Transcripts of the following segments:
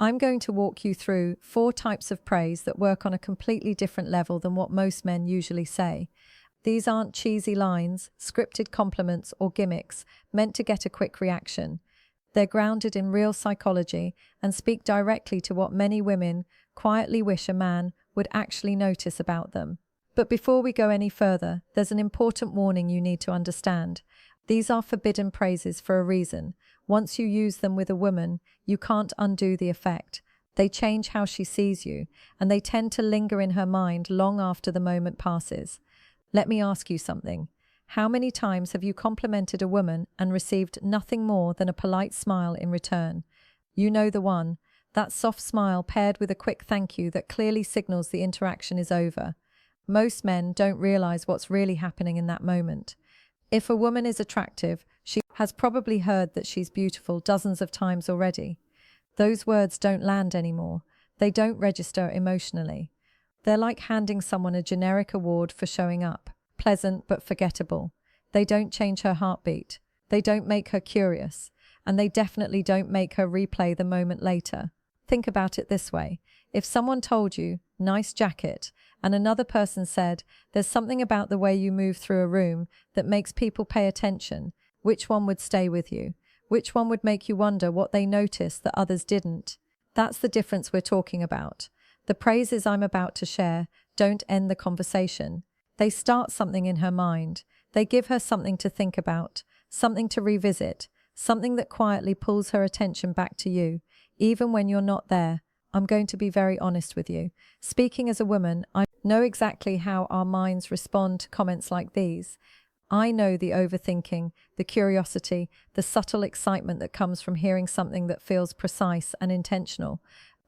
I'm going to walk you through 4 types of praise that work on a completely different level than what most men usually say. These aren't cheesy lines, scripted compliments, or gimmicks meant to get a quick reaction. They're grounded in real psychology and speak directly to what many women quietly wish a man would actually notice about them. But before we go any further, there's an important warning you need to understand. These are forbidden praises for a reason. Once you use them with a woman, you can't undo the effect. They change how she sees you, and they tend to linger in her mind long after the moment passes. Let me ask you something. How many times have you complimented a woman and received nothing more than a polite smile in return? You know the one, that soft smile paired with a quick thank you that clearly signals the interaction is over. Most men don't realize what's really happening in that moment. If a woman is attractive, she has probably heard that she's beautiful dozens of times already. Those words don't land anymore. They don't register emotionally. They're like handing someone a generic award for showing up, pleasant but forgettable. They don't change her heartbeat. They don't make her curious. And they definitely don't make her replay the moment later. Think about it this way. If someone told you, "Nice jacket," and another person said, "There's something about the way you move through a room that makes people pay attention," which one would stay with you? Which one would make you wonder what they noticed that others didn't? That's the difference we're talking about. The praises I'm about to share don't end the conversation. They start something in her mind. They give her something to think about, something to revisit, something that quietly pulls her attention back to you, even when you're not there. I'm going to be very honest with you. Speaking as a woman, I know exactly how our minds respond to comments like these. I know the overthinking, the curiosity, the subtle excitement that comes from hearing something that feels precise and intentional.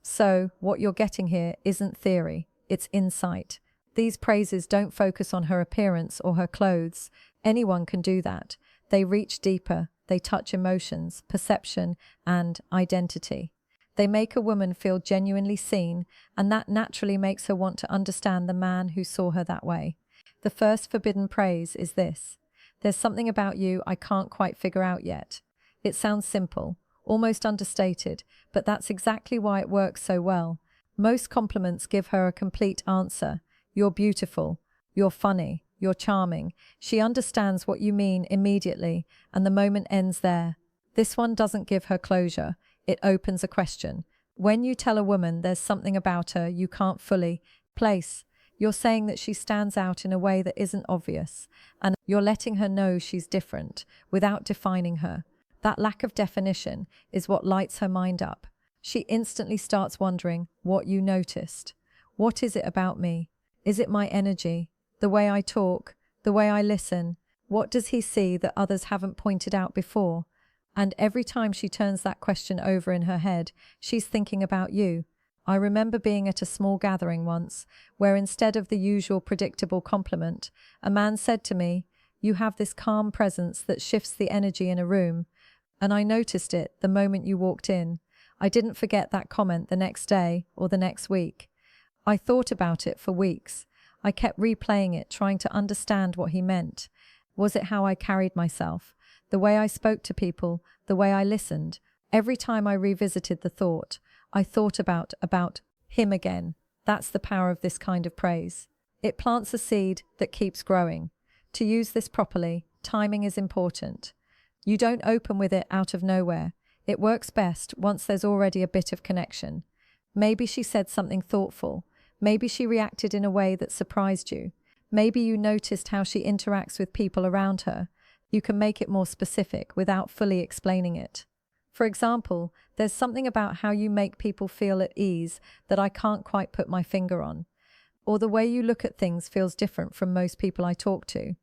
So, what you're getting here isn't theory, it's insight. These praises don't focus on her appearance or her clothes. Anyone can do that. They reach deeper, they touch emotions, perception, and identity. They make a woman feel genuinely seen, and that naturally makes her want to understand the man who saw her that way. The first forbidden praise is this: "There's something about you I can't quite figure out yet." It sounds simple, almost understated, but that's exactly why it works so well. Most compliments give her a complete answer. You're beautiful, you're funny, you're charming. She understands what you mean immediately, and the moment ends there. This one doesn't give her closure. It opens a question. When you tell a woman there's something about her you can't fully place, you're saying that she stands out in a way that isn't obvious, and you're letting her know she's different without defining her. That lack of definition is what lights her mind up. She instantly starts wondering what you noticed. What is it about me? Is it my energy? The way I talk? The way I listen? What does he see that others haven't pointed out before? And every time she turns that question over in her head, she's thinking about you. I remember being at a small gathering once, where instead of the usual predictable compliment, a man said to me, "You have this calm presence that shifts the energy in a room." And I noticed it the moment you walked in. I didn't forget that comment the next day or the next week. I thought about it for weeks. I kept replaying it, trying to understand what he meant. Was it how I carried myself? The way I spoke to people? The way I listened? Every time I revisited the thought, I thought about him again. That's the power of this kind of praise. It plants a seed that keeps growing. To use this properly, timing is important. You don't open with it out of nowhere. It works best once there's already a bit of connection. Maybe she said something thoughtful. Maybe she reacted in a way that surprised you. Maybe you noticed how she interacts with people around her. You can make it more specific without fully explaining it. For example, there's something about how you make people feel at ease that I can't quite put my finger on. Or the way you look at things feels different from most people I talk to.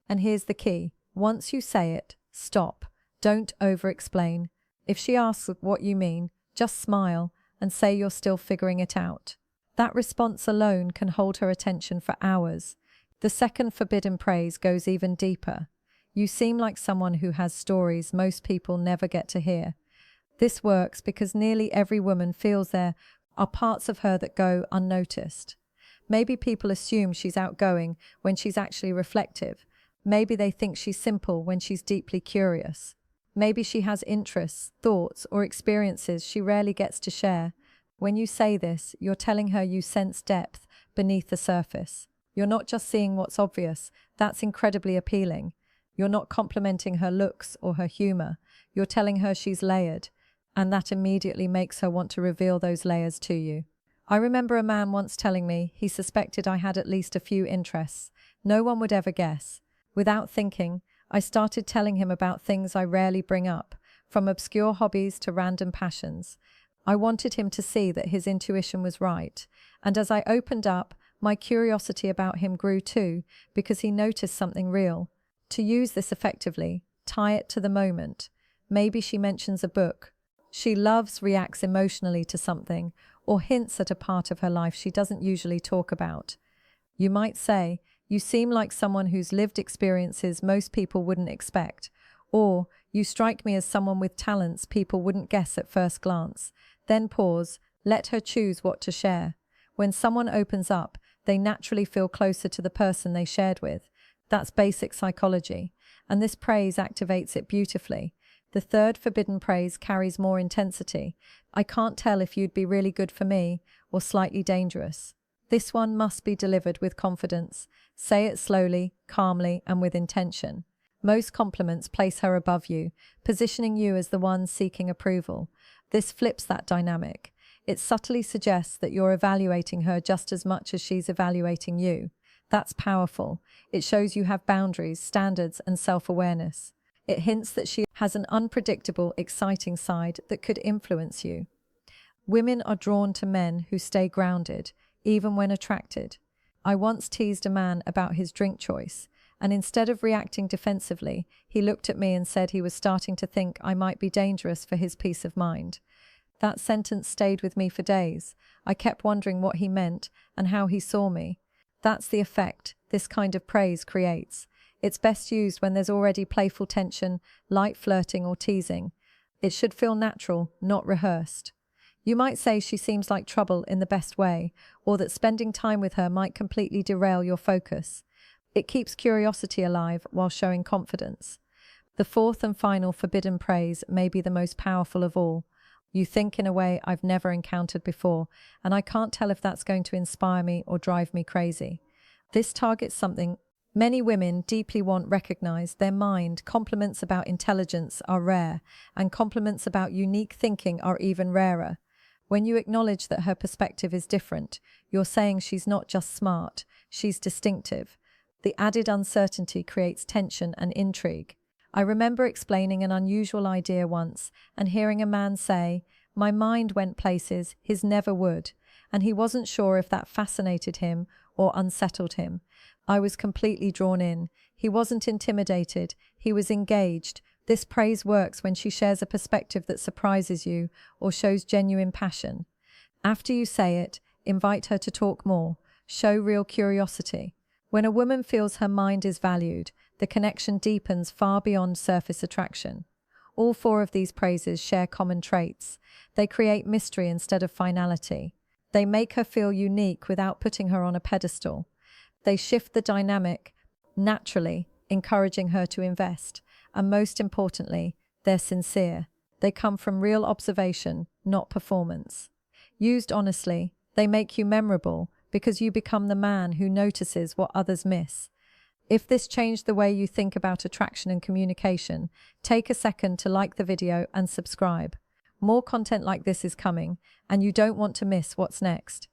And here's the key. Once you say it, stop. Don't over-explain. If she asks what you mean, just smile and say you're still figuring it out. That response alone can hold her attention for hours. The second forbidden praise goes even deeper. You seem like someone who has stories most people never get to hear. This works because nearly every woman feels there are parts of her that go unnoticed. Maybe people assume she's outgoing when she's actually reflective. Maybe they think she's simple when she's deeply curious. Maybe she has interests, thoughts, or experiences she rarely gets to share. When you say this, you're telling her you sense depth beneath the surface. You're not just seeing what's obvious. That's incredibly appealing. You're not complimenting her looks or her humor. You're telling her she's layered, and that immediately makes her want to reveal those layers to you. I remember a man once telling me he suspected I had at least a few interests. No one would ever guess. Without thinking, I started telling him about things I rarely bring up, from obscure hobbies to random passions. I wanted him to see that his intuition was right, and as I opened up, my curiosity about him grew too, because he noticed something real. To use this effectively, tie it to the moment. Maybe she mentions a book she loves, reacts emotionally to something, or hints at a part of her life she doesn't usually talk about. You might say, "You seem like someone whose lived experiences most people wouldn't expect," or "You strike me as someone with talents people wouldn't guess at first glance." Then pause, let her choose what to share. When someone opens up, they naturally feel closer to the person they shared with. That's basic psychology, and this praise activates it beautifully. The third forbidden praise carries more intensity. "I can't tell if you'd be really good for me," or "slightly dangerous." This one must be delivered with confidence. Say it slowly, calmly, and with intention. Most compliments place her above you, positioning you as the one seeking approval. This flips that dynamic. It subtly suggests that you're evaluating her just as much as she's evaluating you. That's powerful. It shows you have boundaries, standards, and self-awareness. It hints that she has an unpredictable, exciting side that could influence you. Women are drawn to men who stay grounded, even when attracted. I once teased a man about his drink choice, and instead of reacting defensively, he looked at me and said he was starting to think I might be dangerous for his peace of mind. That sentence stayed with me for days. I kept wondering what he meant and how he saw me. That's the effect this kind of praise creates. It's best used when there's already playful tension, light flirting or teasing. It should feel natural, not rehearsed. You might say she seems like trouble in the best way, or that spending time with her might completely derail your focus. It keeps curiosity alive while showing confidence. The fourth and final forbidden praise may be the most powerful of all. "You think in a way I've never encountered before, and I can't tell if that's going to inspire me or drive me crazy." This targets something many women deeply want recognized. Their mind. Compliments about intelligence are rare, and compliments about unique thinking are even rarer. When you acknowledge that her perspective is different, you're saying she's not just smart, she's distinctive. The added uncertainty creates tension and intrigue. I remember explaining an unusual idea once and hearing a man say, "My mind went places his never would," and he wasn't sure if that fascinated him or unsettled him. I was completely drawn in. He wasn't intimidated, he was engaged. This praise works when she shares a perspective that surprises you or shows genuine passion. After you say it, invite her to talk more. Show real curiosity. When a woman feels her mind is valued, the connection deepens far beyond surface attraction. All four of these praises share common traits. They create mystery instead of finality. They make her feel unique without putting her on a pedestal. They shift the dynamic naturally, encouraging her to invest. And most importantly, they're sincere. They come from real observation, not performance. Used honestly, they make you memorable because you become the man who notices what others miss. If this changed the way you think about attraction and communication, take a second to like the video and subscribe. More content like this is coming, and you don't want to miss what's next.